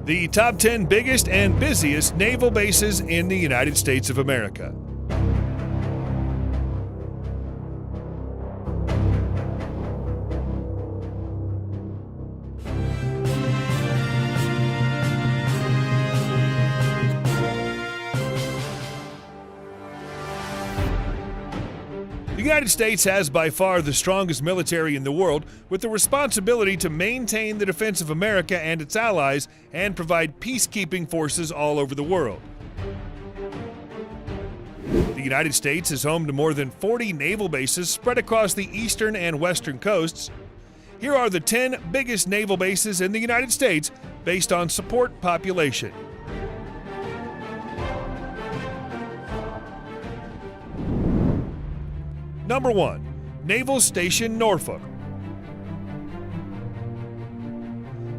The top 10 biggest and busiest naval bases in the United States of America. The United States has by far the strongest military in the world, with the responsibility to maintain the defense of America and its allies and provide peacekeeping forces all over the world. The United States is home to more than 40 naval bases spread across the eastern and western coasts. Here are the 10 biggest naval bases in the United States based on support population. Number 1. Naval Station Norfolk.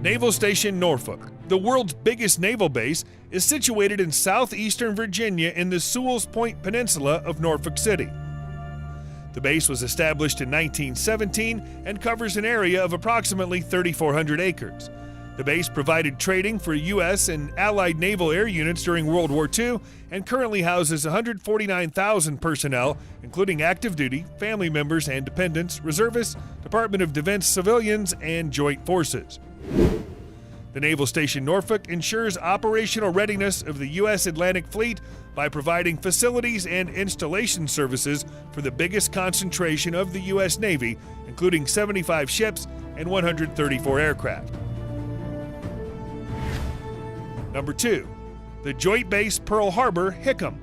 Naval Station Norfolk, the world's biggest naval base, is situated in southeastern Virginia in the Sewell's Point Peninsula of Norfolk City. The base was established in 1917 and covers an area of approximately 3,400 acres. The base provided training for U.S. and Allied naval air units during World War II and currently houses 149,000 personnel, including active duty, family members and dependents, reservists, Department of Defense civilians, and joint forces. The Naval Station Norfolk ensures operational readiness of the U.S. Atlantic Fleet by providing facilities and installation services for the biggest concentration of the U.S. Navy, including 75 ships and 134 aircraft. Number 2. The Joint Base Pearl Harbor, Hickam.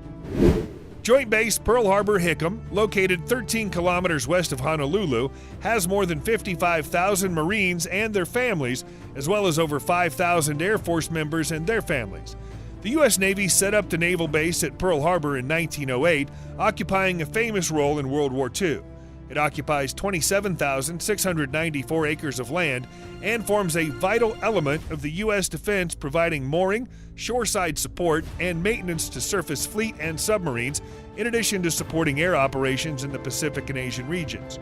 Joint Base Pearl Harbor, Hickam, located 13 kilometers west of Honolulu, has more than 55,000 Marines and their families, as well as over 5,000 Air Force members and their families. The U.S. Navy set up the naval base at Pearl Harbor in 1908, occupying a famous role in World War II. It occupies 27,694 acres of land and forms a vital element of the U.S. defense, providing mooring, shoreside support, and maintenance to surface fleet and submarines, in addition to supporting air operations in the Pacific and Asian regions.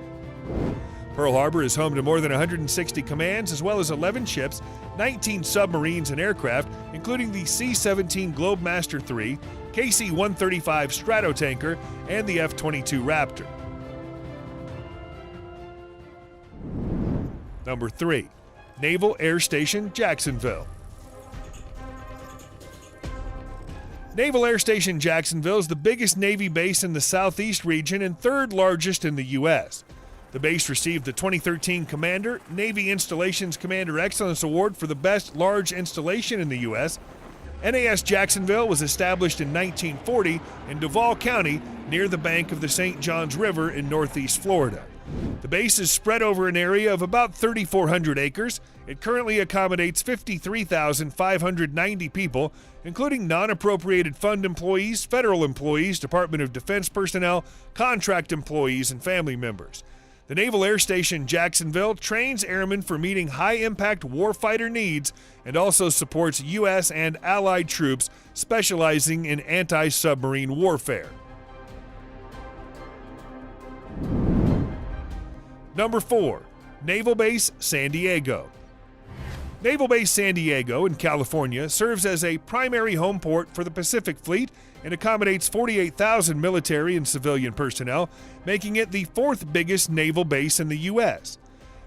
Pearl Harbor is home to more than 160 commands, as well as 11 ships, 19 submarines and aircraft, including the C-17 Globemaster III, KC-135 Stratotanker, and the F-22 Raptor. Number 3. Naval Air Station Jacksonville. Naval Air Station Jacksonville is the biggest Navy base in the Southeast region and third largest in the U.S. The base received the 2013 Commander Navy Installations Commander Excellence Award for the best large installation in the U.S. NAS Jacksonville was established in 1940 in Duval County near the bank of the St. Johns River in northeast Florida. The base is spread over an area of about 3,400 acres. It currently accommodates 53,590 people, including non-appropriated fund employees, federal employees, Department of Defense personnel, contract employees, and family members. The Naval Air Station Jacksonville trains airmen for meeting high-impact warfighter needs and also supports U.S. and Allied troops specializing in anti-submarine warfare. Number 4. Naval Base San Diego. Naval Base San Diego in California serves as a primary home port for the Pacific Fleet and accommodates 48,000 military and civilian personnel, making it the fourth biggest naval base in the U.S.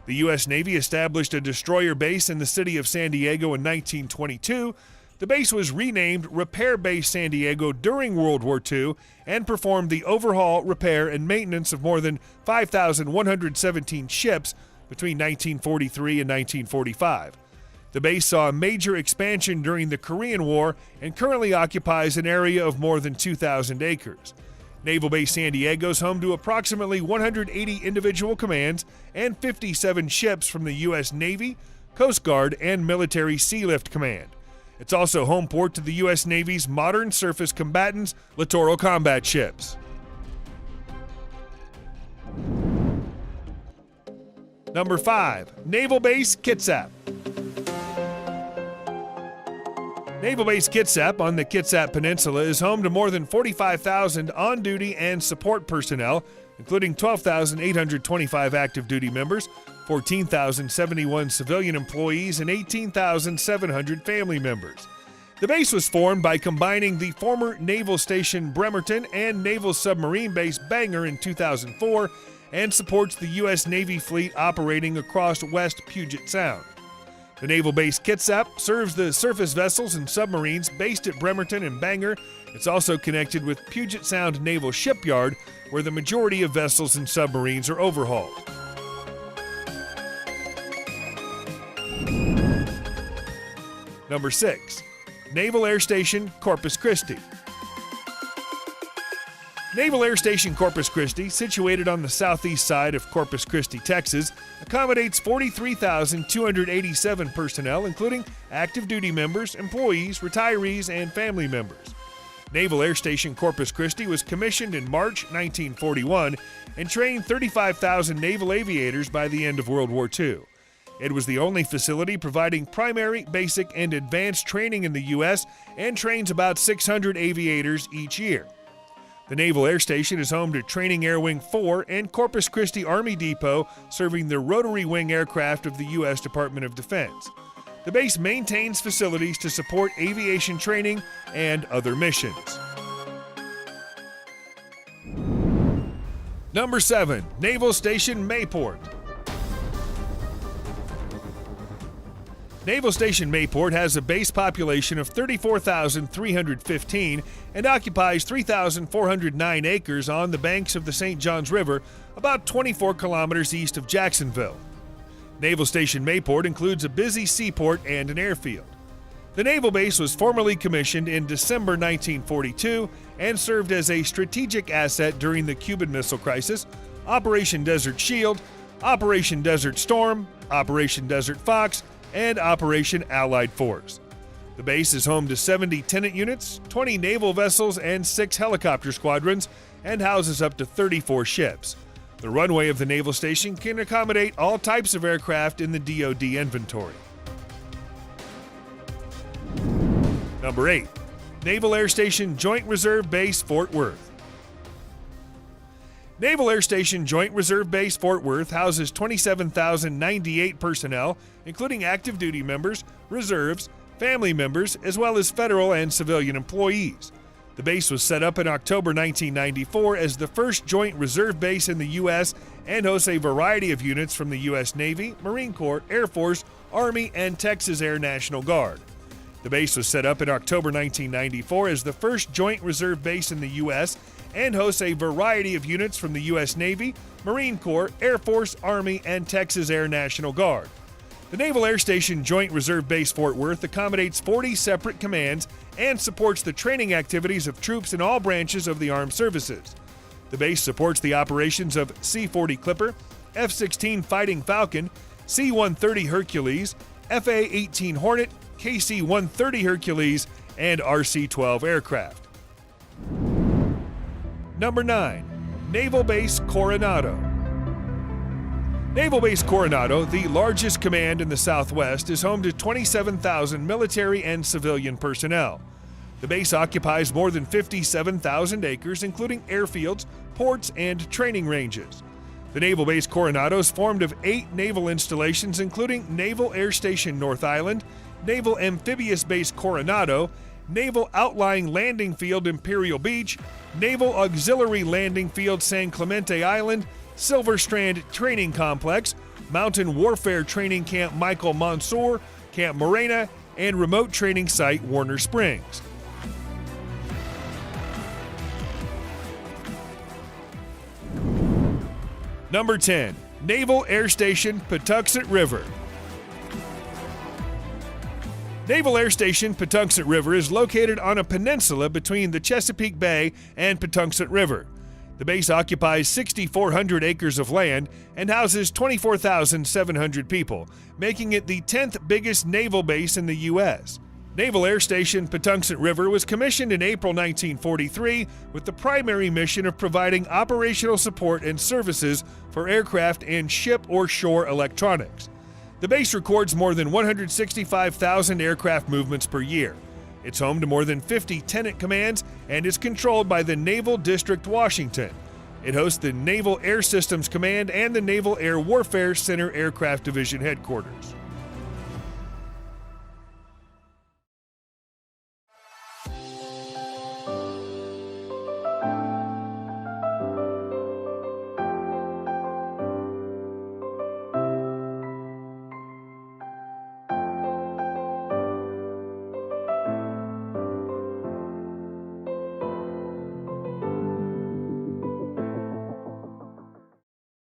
The U.S. Navy established a destroyer base in the city of San Diego in 1922. The base was renamed Repair Base San Diego during World War II and performed the overhaul, repair, and maintenance of more than 5,117 ships between 1943 and 1945. The base saw a major expansion during the Korean War and currently occupies an area of more than 2,000 acres. Naval Base San Diego is home to approximately 180 individual commands and 57 ships from the U.S. Navy, Coast Guard, and Military Sealift Command. It's also home port to the U.S. Navy's modern surface combatants, littoral combat ships. Number 5. Naval Base Kitsap. Naval Base Kitsap on the Kitsap Peninsula is home to more than 45,000 on-duty and support personnel, including 12,825 active duty members, 14,071 civilian employees, and 18,700 family members. The base was formed by combining the former Naval Station Bremerton and Naval Submarine Base Bangor in 2004 and supports the U.S. Navy fleet operating across West Puget Sound. The Naval Base Kitsap serves the surface vessels and submarines based at Bremerton and Bangor. It's also connected with Puget Sound Naval Shipyard, where the majority of vessels and submarines are overhauled. Number 6. Naval Air Station Corpus Christi. Naval Air Station Corpus Christi, situated on the southeast side of Corpus Christi, Texas, accommodates 43,287 personnel, including active duty members, employees, retirees, and family members. Naval Air Station Corpus Christi was commissioned in March 1941 and trained 35,000 naval aviators by the end of World War II. It was the only facility providing primary, basic, and advanced training in the U.S. and trains about 600 aviators each year. The Naval Air Station is home to Training Air Wing 4 and Corpus Christi Army Depot, serving the rotary wing aircraft of the U.S. Department of Defense. The base maintains facilities to support aviation training and other missions. Number 7. Naval Station Mayport. Naval Station Mayport has a base population of 34,315 and occupies 3,409 acres on the banks of the St. Johns River, about 24 kilometers east of Jacksonville. Naval Station Mayport includes a busy seaport and an airfield. The naval base was formally commissioned in December 1942 and served as a strategic asset during the Cuban Missile Crisis, Operation Desert Shield, Operation Desert Storm, Operation Desert Fox, and Operation Allied Force. The base is home to 70 tenant units, 20 naval vessels, and 6 helicopter squadrons, and houses up to 34 ships. The runway of the naval station can accommodate all types of aircraft in the DoD inventory. Number 8. Naval Air Station Joint Reserve Base Fort Worth. Naval Air Station Joint Reserve Base Fort Worth houses 27,098 personnel, including active duty members, reserves, family members, as well as federal and civilian employees. The base was set up in October 1994 as the first joint reserve base in the U.S. and hosts a variety of units from the U.S. Navy, Marine Corps, Air Force, Army, and Texas Air National Guard. The base was set up in October 1994 as the first joint reserve base in the U.S. and hosts a variety of units from the U.S. Navy, Marine Corps, Air Force, Army, and Texas Air National Guard. The Naval Air Station Joint Reserve Base Fort Worth accommodates 40 separate commands and supports the training activities of troops in all branches of the armed services. The base supports the operations of C-40 Clipper, F-16 Fighting Falcon, C-130 Hercules, FA-18 Hornet, KC-130 Hercules, and RC-12 aircraft. Number 9. Naval Base Coronado. Naval Base Coronado, the largest command in the Southwest, is home to 27,000 military and civilian personnel. The base occupies more than 57,000 acres, including airfields, ports, and training ranges. The Naval Base Coronado is formed of 8 naval installations, including Naval Air Station North Island, Naval Amphibious Base Coronado, Naval Outlying Landing Field Imperial Beach, Naval Auxiliary Landing Field San Clemente Island, Silver Strand Training Complex, Mountain Warfare Training Camp Michael Monsoor, Camp Morena, and Remote Training Site Warner Springs. Number 10. Naval Air Station Patuxent River. Naval Air Station Patuxent River is located on a peninsula between the Chesapeake Bay and Patuxent River. The base occupies 6,400 acres of land and houses 24,700 people, making it the 10th biggest naval base in the U.S. Naval Air Station Patuxent River was commissioned in April 1943 with the primary mission of providing operational support and services for aircraft and ship or shore electronics. The base records more than 165,000 aircraft movements per year. It's home to more than 50 tenant commands and is controlled by the Naval District Washington. It hosts the Naval Air Systems Command and the Naval Air Warfare Center Aircraft Division headquarters.